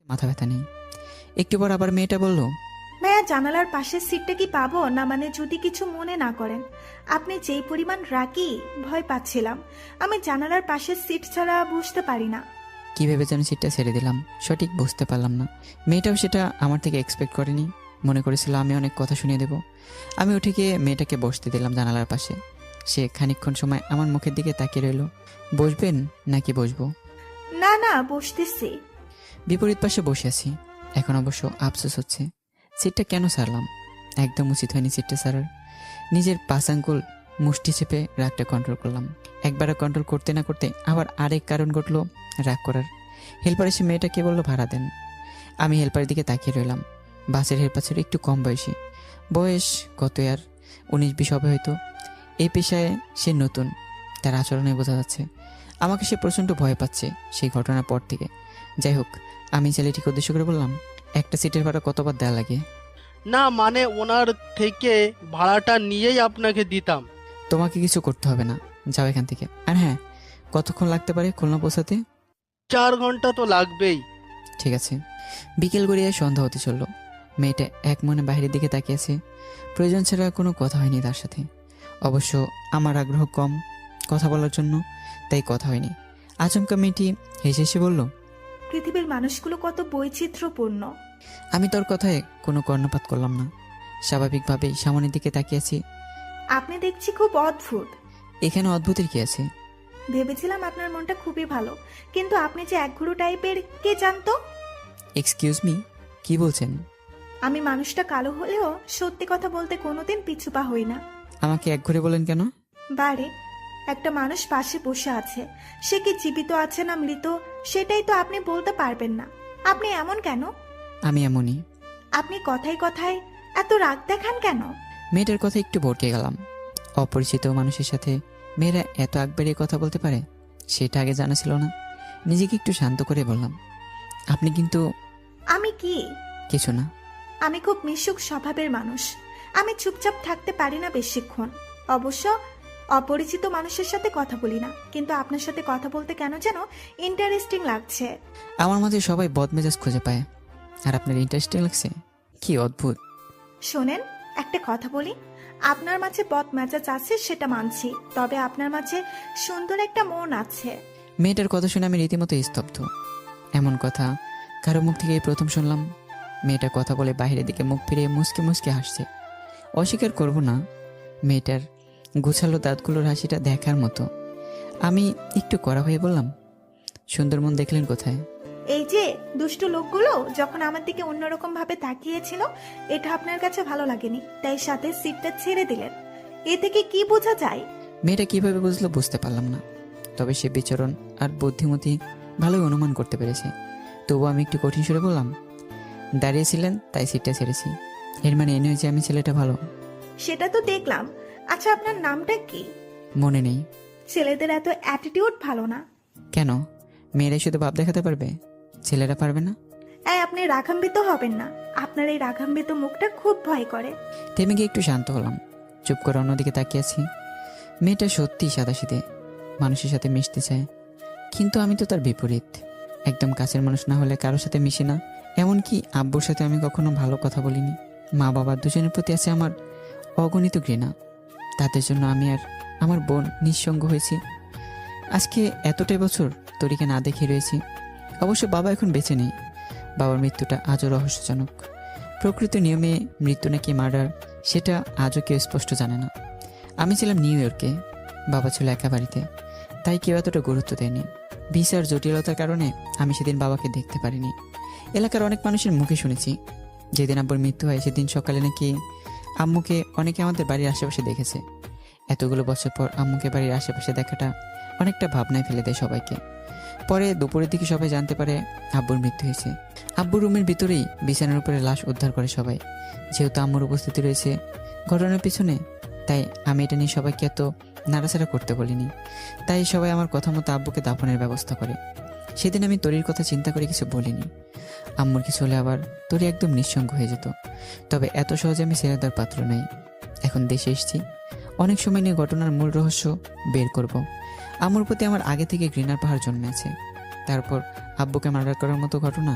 মাথা ব্যথা নেই। একটু পর আবার মেয়েটা বলল, ভাইয়া জানালার পাশের সিটটা কি পাবো না? মানে যদি কিছু মনে না করেন, আপনি যেই পরিমাণ রাগী, ভয় পাচ্ছিলাম। আমি জানালার পাশের সিট ছাড়া বুঝতে পারি না। কী ভেবে যেন সিটটা ছেড়ে দিলাম, সঠিক বুঝতে পারলাম না। মেয়েটাও সেটা আমার থেকে এক্সপেক্ট করেনি, মনে করেছিল আমি অনেক কথা শুনিয়ে দেব। আমি উঠে গিয়ে মেয়েটাকে বসতে দিলাম জানালার পাশে। সে খানিকক্ষণ সময় আমার মুখের দিকে তাকিয়ে রইল। বসবেন নাকি বসবো? না না, বসতেছি। বিপরীত পাশে বসে আছি। এখন অবশ্য আফসোস হচ্ছে, সিটটা কেন ছাড়লাম। একদম উচিত হয়নি সিটটা ছাড়ার। নিজের পাঁচ আঙ্গুল মুষ্টি চেপে রাগটা কন্ট্রোল করলাম। একবার কন্ট্রোল করতে না করতে আবার আরেক কারণ ঘটলো রাগ করার। হেল্পার এসে মেয়েটাকে বললো ভাড়া দেন। আমি হেল্পারের দিকে তাকিয়ে রইলাম। বাসের হেল্পার ছিল একটু কম বয়সী, বয়স কত আর 19-20 হবে হয়তো। এই পেশায় সে নতুন, তার আচরণে বোঝা যাচ্ছে। আমাকে সে প্রচণ্ড ভয় পাচ্ছে সেই ঘটনার পর থেকে। যাই হোক, আমি ছেলেটিকে উদ্দেশ্য করে বললাম, একটা সিটের ভাড়া কতবার দেওয়া লাগে? না মানে ওনার থেকে ভাড়াটা নিয়েই আপনাকে দিতাম। তোমাকে কিছু করতে হবে না, যাও এখান থেকে। আর হ্যাঁ, কতক্ষণ লাগতে পারে খুলনা পৌঁছাতে? 4 ঘন্টা তো লাগবেই। ঠিক আছে। বিকেল গড়িয়ে সন্ধ্যা হতে চলল। মেয়েটা এক মনে বাইরের দিকে তাকিয়েছে। প্রয়োজন ছাড়া কোনো কথা হয়নি তার সাথে। অবশ্য আমার আগ্রহ কম কথা বলার জন্য, তাই কথা হয়নি। আচমকা মেয়েটি হেসে হেসে বলল, পৃথিবীর মানুষগুলো কত বৈচিত্র্যপূর্ণ। আমি তোর কথায় কোনো কর্ণপাত করলাম না। স্বাভাবিকভাবেই সামনের দিকে তাকিয়েছি। আপনি দেখছি খুব অদ্ভুত। এখানে অদ্ভুতের কি আছে? ভেবেছিলাম আপনার মনটা খুবই ভালো, কিন্তু আপনি যে একঘুরু টাইপের, কে জানতো? এক্সকিউজ মি, কি বলছেন? আমি মানুষটা কালো হলেও সত্যি কথা বলতে কোনোদিন পিছুপা হই না। আমাকে একঘরে বলেন কেন? বারে, একটা মানুষ পাশে বসে আছে, সে কি জীবিত আছে না মৃত সেটাই তো আপনি বলতে পারবেন না। আপনি এমন কেন? আমি এমনই। আপনি কথায় কথায় এত রাগ দেখান কেন? মেয়েটার কথা একটু ভড়কে গেলাম। অপরিচিত মানুষের সাথে মেয়েরা এত আগ বাড়িয়ে কথা বলতে পারে, সেটা আগে জানা ছিল না। নিজেকে একটু শান্ত করে বললাম, আপনি কিন্তু। আমি কি? কিছু না। আমি খুব মিশুক স্বভাবের মানুষ। আমি চুপচাপ থাকতে পারি না বেশিক্ষণ। অবশ্য অপরিচিত মানুষের সাথে কথা বলি না, কিন্তু আপনার সাথে কথা বলতে কেন যেন ইন্টারেস্টিং লাগছে। আমার মাঝে সবাই বদমেজাজ খুঁজে পায়, আর আপনার ইন্টারেস্টিং লাগছে? কি অদ্ভুত। শোনেন, একটা কথা বলি। আপনার মাঝে বদ মেজাজ আছে সেটা মানছি, তবে আপনার মাঝে সুন্দর একটা মন আছে। মেয়েটার কথা শুনে আমি রীতিমতো স্তব্ধ। এমন কথা কারো মুখ থেকে এই প্রথম শুনলাম। মেয়েটা কথা বলে বাইরের দিকে মুখ ফিরিয়ে মুসকে মুসকে হাসছে। অস্বীকার করব না, মেয়েটার গুছালো দাঁতগুলোর হাসিটা দেখার মতো। আমি একটু কড়া হয়ে বললাম, সুন্দরমন দেখলেন কোথায়? এই যে দুষ্ট লোকগুলো যখন আমার দিকে অন্যরকম ভাবে তাকিয়েছিল, এটা আপনার কাছে ভালো লাগেনি, তাই সাথে সিটটা ছেড়ে দিলেন। এ থেকে কি বোঝা যায়? মেয়েটা কিভাবে বুঝলো বুঝতে পারলাম না, তবে সে বিচরণ আর বুদ্ধিমতী ভালোই অনুমান করতে পেরেছে। তবু আমি একটু কঠিন সুরে বললাম, দাঁড়িয়েছিলেন তাই সিটটা ছেড়েছি। এর মানে এ নয় যে আমি ছেলেটা ভালো। সেটা তো দেখলাম। আচ্ছা, আপনার নামটা কি? মনে নেই। ছেলেদের এত অ্যাটিটিউড ভালো না। কেন? মেয়েরাই শুধু ভাব দেখাতে পারবে, ছেলেরা পারবে না? আপনি রাগান্বিত হবেন না। আপনার এই রাগান্বিত মুখটা খুব ভয় করে। থেমে গিয়ে একটু শান্ত হলাম। চুপ করে অন্যদিকে তাকিয়েছি। মেয়েটা সত্যিই সাদাসিধে, মানুষের সাথে মিশতে চায়, কিন্তু আমি তো তার বিপরীত। একদম কাছের মানুষ না হলে কারোর সাথে মিশি না। এমনকি আব্বুর সাথে আমি কখনো ভালো কথা বলিনি। মা বাবা দুজনের প্রতি আছে আমার অগণিত ঘৃণা। তাদের জন্য আমি আর আমার বোন নিঃসঙ্গ হয়েছি। আজকে এতটাই বছর তরিকে না দেখে রয়েছি। অবশ্য বাবা এখন বেঁচে নেই। বাবার মৃত্যুটা আজও রহস্যজনক। প্রকৃত নিয়মে মৃত্যু নাকি মার্ডার, সেটা আজও কেউ স্পষ্ট জানে না। আমি ছিলাম নিউ ইয়র্কে, বাবা ছিল একা বাড়িতে, তাই কেউ এতটা গুরুত্ব দেয়নি। ভিসার জটিলতার কারণে আমি সেদিন বাবাকে দেখতে পারিনি। এলাকার অনেক মানুষের মুখে শুনেছি, যেদিন আব্বুর মৃত্যু হয় সেদিন সকালে নাকি আম্মুকে অনেকে আমাদের বাড়ির আশেপাশে দেখেছে। এতগুলো বছর পর আম্মুকে বাড়ির আশেপাশে দেখাটা অনেকটা ভাবনায় ফেলে দেয় সবাইকে। পরে দুপুরের দিকে সবাই জানতে পারে আব্বুর মৃত্যু হয়েছে। আব্বুর রুমের ভিতরেই বিছানার উপরে লাশ উদ্ধার করে সবাই। যেহেতু আম্মুর উপস্থিতি রয়েছে ঘটনার পিছনে, তাই আমি এটা নিয়ে সবাইকে এত নাড়াচাড়া করতে বলিনি। তাই সবাই আমার কথা মতো আব্বুকে দাফনের ব্যবস্থা করে। সেদিন আমি তরির কথা চিন্তা করে কিছু বলিনি। আম্মুর কিছু হলে আবার তরি একদম নিঃসঙ্গ হয়ে যেত। তবে এত সহজে আমি ছেড়ে দেওয়ার পাত্র নই। এখন দেশে এসেছি, অনেক সময় নিয়ে ঘটনার মূল রহস্য বের করব। আম্মুর প্রতি আমার আগে থেকে ঘৃণার পাহাড় জন্মেছে। তারপর আব্বুকে মার্ডার করার মতো ঘটনা